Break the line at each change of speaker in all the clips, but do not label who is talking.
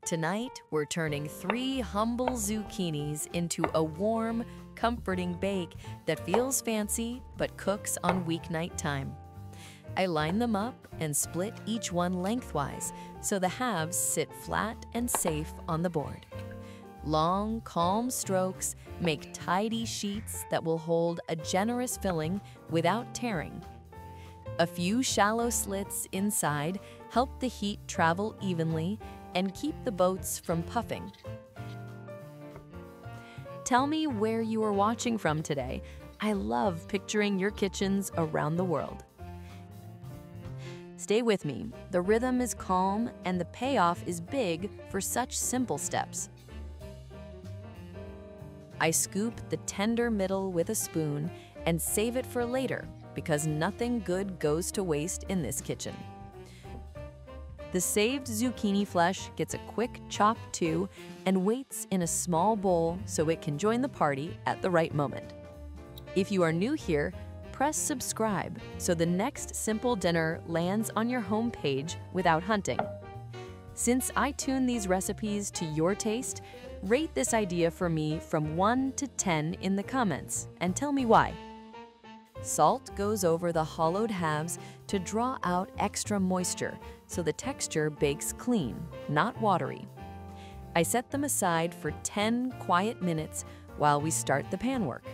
Tonight, we're turning 3 humble zucchinis into a warm, comforting bake that feels fancy but cooks on weeknight time. I line them up and split each one lengthwise so the halves sit flat and safe on the board. Long, calm strokes make tidy sheets that will hold a generous filling without tearing. A few shallow slits inside help the heat travel evenly and keep the boats from puffing. Tell me where you are watching from today. I love picturing your kitchens around the world. Stay with me. The rhythm is calm and the payoff is big for such simple steps. I scoop the tender middle with a spoon and save it for later because nothing good goes to waste in this kitchen. The saved zucchini flesh gets a quick chop too and waits in a small bowl so it can join the party at the right moment. If you are new here, press subscribe so the next simple dinner lands on your home page without hunting. Since I tune these recipes to your taste, rate this idea for me from 1 to 10 in the comments and tell me why. Salt goes over the hollowed halves to draw out extra moisture so the texture bakes clean, not watery. I set them aside for 10 quiet minutes while we start the pan work.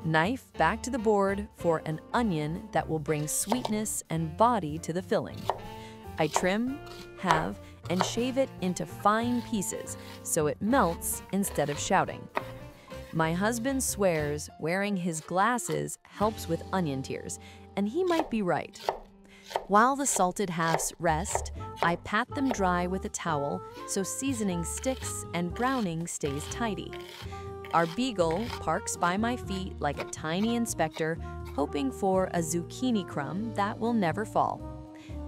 Knife back to the board for an onion that will bring sweetness and body to the filling. I trim, halve, and shave it into fine pieces so it melts instead of shouting. My husband swears wearing his glasses helps with onion tears, and he might be right. While the salted halves rest, I pat them dry with a towel so seasoning sticks and browning stays tidy. Our beagle parks by my feet like a tiny inspector, hoping for a zucchini crumb that will never fall.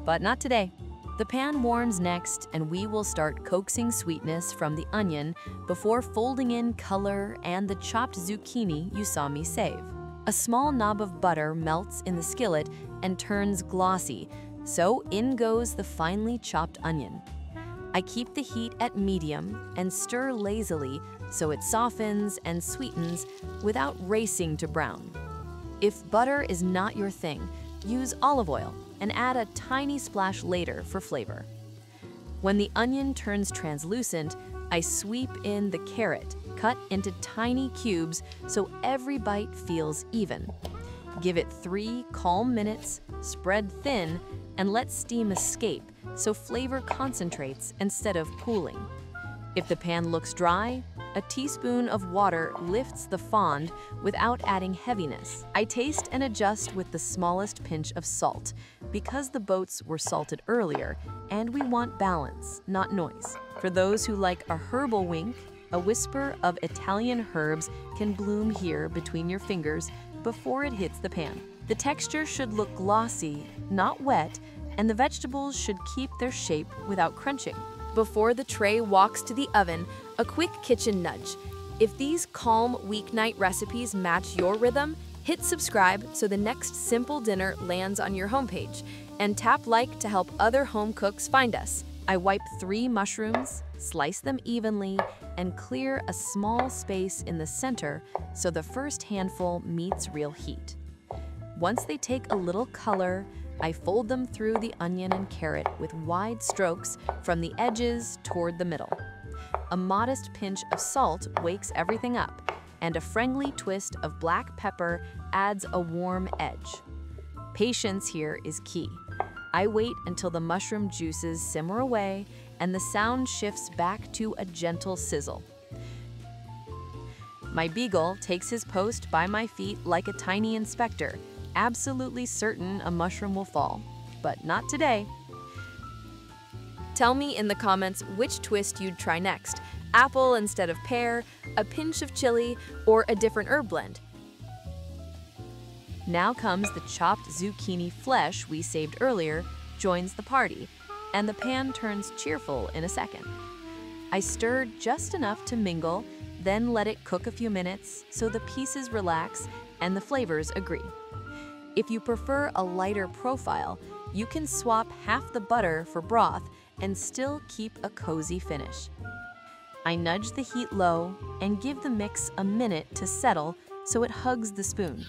But not today. The pan warms next, and we will start coaxing sweetness from the onion before folding in color and the chopped zucchini you saw me save. A small knob of butter melts in the skillet and turns glossy, so in goes the finely chopped onion. I keep the heat at medium and stir lazily so it softens and sweetens without racing to brown. If butter is not your thing, use olive oil and add a tiny splash later for flavor. When the onion turns translucent, I sweep in the carrot, cut into tiny cubes so every bite feels even. Give it 3 calm minutes, spread thin, and let steam escape so flavor concentrates instead of pooling. If the pan looks dry, a teaspoon of water lifts the fond without adding heaviness. I taste and adjust with the smallest pinch of salt because the boats were salted earlier and we want balance, not noise. For those who like a herbal wink, a whisper of Italian herbs can bloom here between your fingers before it hits the pan. The texture should look glossy, not wet, and the vegetables should keep their shape without crunching. Before the tray walks to the oven, a quick kitchen nudge. If these calm weeknight recipes match your rhythm, hit subscribe so the next simple dinner lands on your homepage, and tap like to help other home cooks find us. I wipe 3 mushrooms, slice them evenly, and clear a small space in the center so the first handful meets real heat. Once they take a little color, I fold them through the onion and carrot with wide strokes from the edges toward the middle. A modest pinch of salt wakes everything up, and a friendly twist of black pepper adds a warm edge. Patience here is key. I wait until the mushroom juices simmer away and the sound shifts back to a gentle sizzle. My beagle takes his post by my feet like a tiny inspector, absolutely certain a mushroom will fall, but not today. Tell me in the comments which twist you'd try next: apple instead of pear, a pinch of chili, or a different herb blend. Now comes the chopped zucchini flesh we saved earlier, joins the party, and the pan turns cheerful in a second. I stir just enough to mingle, then let it cook a few minutes so the pieces relax and the flavors agree. If you prefer a lighter profile, you can swap half the butter for broth and still keep a cozy finish. I nudge the heat low and give the mix a minute to settle so it hugs the spoon.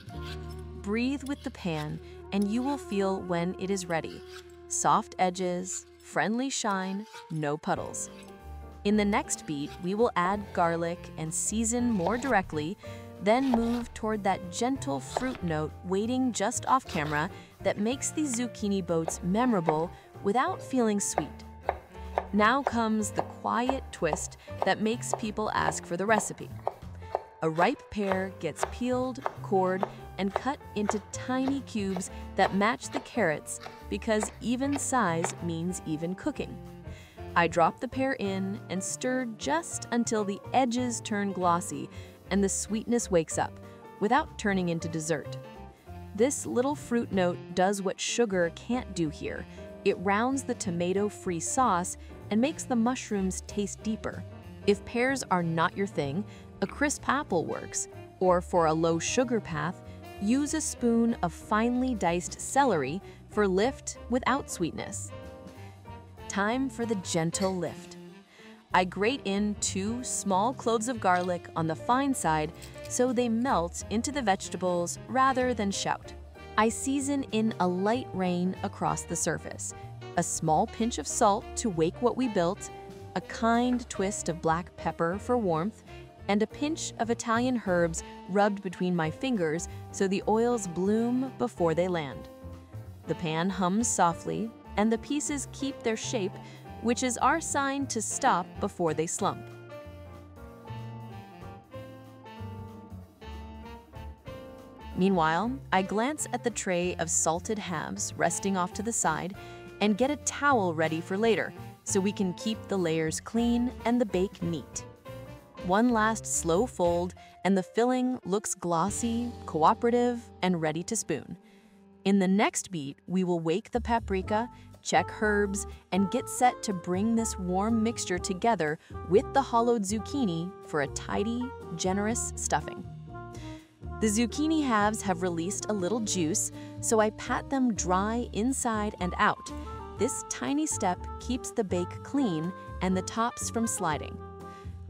Breathe with the pan and you will feel when it is ready. Soft edges, friendly shine, no puddles. In the next beat, we will add garlic and season more directly, then move toward that gentle fruit note waiting just off camera that makes these zucchini boats memorable without feeling sweet. Now comes the quiet twist that makes people ask for the recipe. A ripe pear gets peeled, cored, and cut into tiny cubes that match the carrots because even size means even cooking. I drop the pear in and stir just until the edges turn glossy and the sweetness wakes up, without turning into dessert. This little fruit note does what sugar can't do here. It rounds the tomato-free sauce and makes the mushrooms taste deeper. If pears are not your thing, a crisp apple works, or for a low sugar path, use a spoon of finely diced celery for lift without sweetness. Time for the gentle lift. I grate in 2 small cloves of garlic on the fine side so they melt into the vegetables rather than shout. I season in a light rain across the surface, a small pinch of salt to wake what we built, a kind twist of black pepper for warmth, and a pinch of Italian herbs rubbed between my fingers so the oils bloom before they land. The pan hums softly, and the pieces keep their shape, which is our sign to stop before they slump. Meanwhile, I glance at the tray of salted halves resting off to the side and get a towel ready for later so we can keep the layers clean and the bake neat. One last slow fold and the filling looks glossy, cooperative, and ready to spoon. In the next beat, we will wake the paprika, check herbs, and get set to bring this warm mixture together with the hollowed zucchini for a tidy, generous stuffing. The zucchini halves have released a little juice, so I pat them dry inside and out. This tiny step keeps the bake clean and the tops from sliding.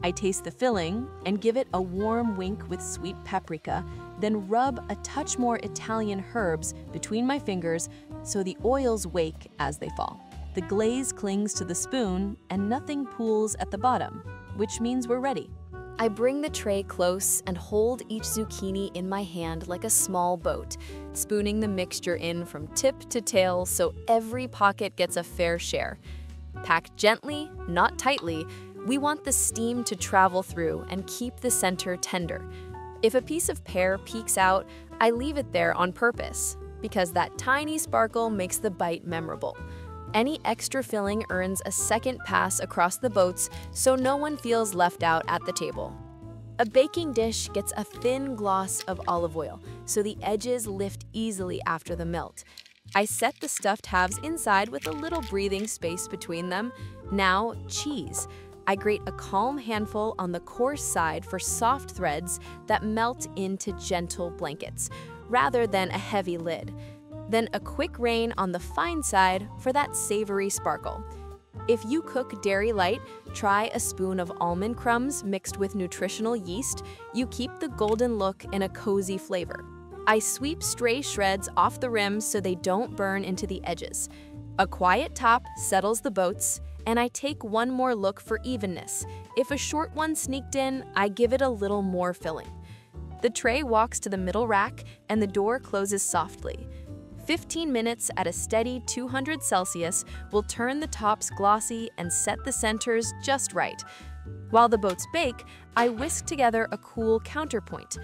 I taste the filling and give it a warm wink with sweet paprika, then rub a touch more Italian herbs between my fingers so the oils wake as they fall. The glaze clings to the spoon and nothing pools at the bottom, which means we're ready.
I bring the tray close and hold each zucchini in my hand like a small boat, spooning the mixture in from tip to tail so every pocket gets a fair share. Pack gently, not tightly. We want the steam to travel through and keep the center tender. If a piece of pear peeks out, I leave it there on purpose, because that tiny sparkle makes the bite memorable. Any extra filling earns a second pass across the boats so no one feels left out at the table. A baking dish gets a thin gloss of olive oil, so the edges lift easily after the melt. I set the stuffed halves inside with a little breathing space between them. Now, cheese. I grate a calm handful on the coarse side for soft threads that melt into gentle blankets, rather than a heavy lid. Then a quick rain on the fine side for that savory sparkle. If you cook dairy light, try a spoon of almond crumbs mixed with nutritional yeast. You keep the golden look and a cozy flavor. I sweep stray shreds off the rim so they don't burn into the edges. A quiet top settles the boats, and I take one more look for evenness. If a short one sneaked in, I give it a little more filling. The tray walks to the middle rack, and the door closes softly. 15 minutes at a steady 200 Celsius will turn the tops glossy and set the centers just right. While the boats bake, I whisk together a cool counterpoint.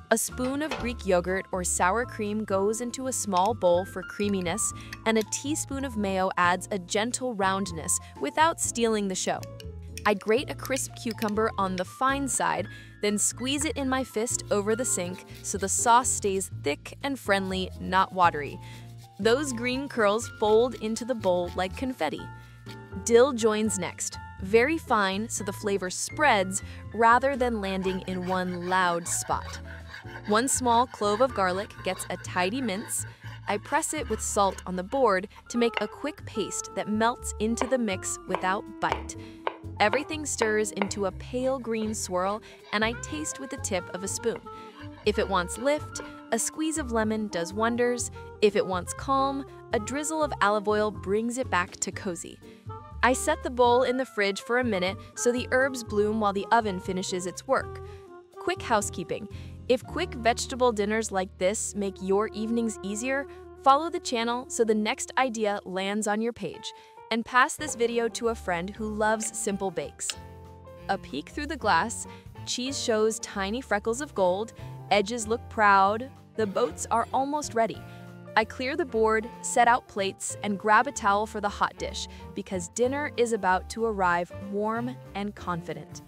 A spoon of Greek yogurt or sour cream goes into a small bowl for creaminess, and a teaspoon of mayo adds a gentle roundness without stealing the show. I grate a crisp cucumber on the fine side, then squeeze it in my fist over the sink so the sauce stays thick and friendly, not watery. Those green curls fold into the bowl like confetti. Dill joins next, very fine so the flavor spreads rather than landing in one loud spot. One small clove of garlic gets a tidy mince. I press it with salt on the board to make a quick paste that melts into the mix without bite. Everything stirs into a pale green swirl, and I taste with the tip of a spoon. If it wants lift, a squeeze of lemon does wonders. If it wants calm, a drizzle of olive oil brings it back to cozy. I set the bowl in the fridge for a minute so the herbs bloom while the oven finishes its work. Quick housekeeping. If quick vegetable dinners like this make your evenings easier, follow the channel so the next idea lands on your page, and pass this video to a friend who loves simple bakes. A peek through the glass, cheese shows tiny freckles of gold, edges look proud, the boats are almost ready. I clear the board, set out plates, and grab a towel for the hot dish because dinner is about to arrive warm and confident.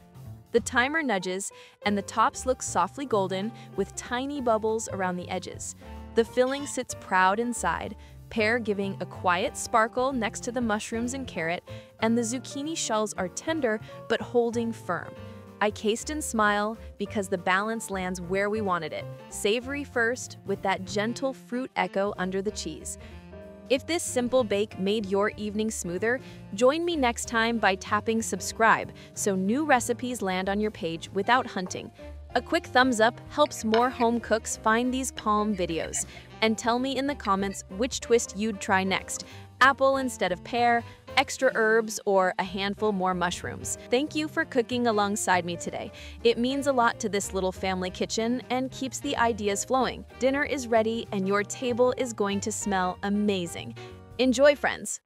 The timer nudges, and the tops look softly golden with tiny bubbles around the edges. The filling sits proud inside, pear giving a quiet sparkle next to the mushrooms and carrot, and the zucchini shells are tender but holding firm. I taste and smile because the balance lands where we wanted it, savory first with that gentle fruit echo under the cheese. If this simple bake made your evening smoother, join me next time by tapping subscribe so new recipes land on your page without hunting. A quick thumbs up helps more home cooks find these calm videos. And tell me in the comments which twist you'd try next: apple instead of pear, extra herbs, or a handful more mushrooms. Thank you for cooking alongside me today. It means a lot to this little family kitchen and keeps the ideas flowing. Dinner is ready and your table is going to smell amazing. Enjoy, friends!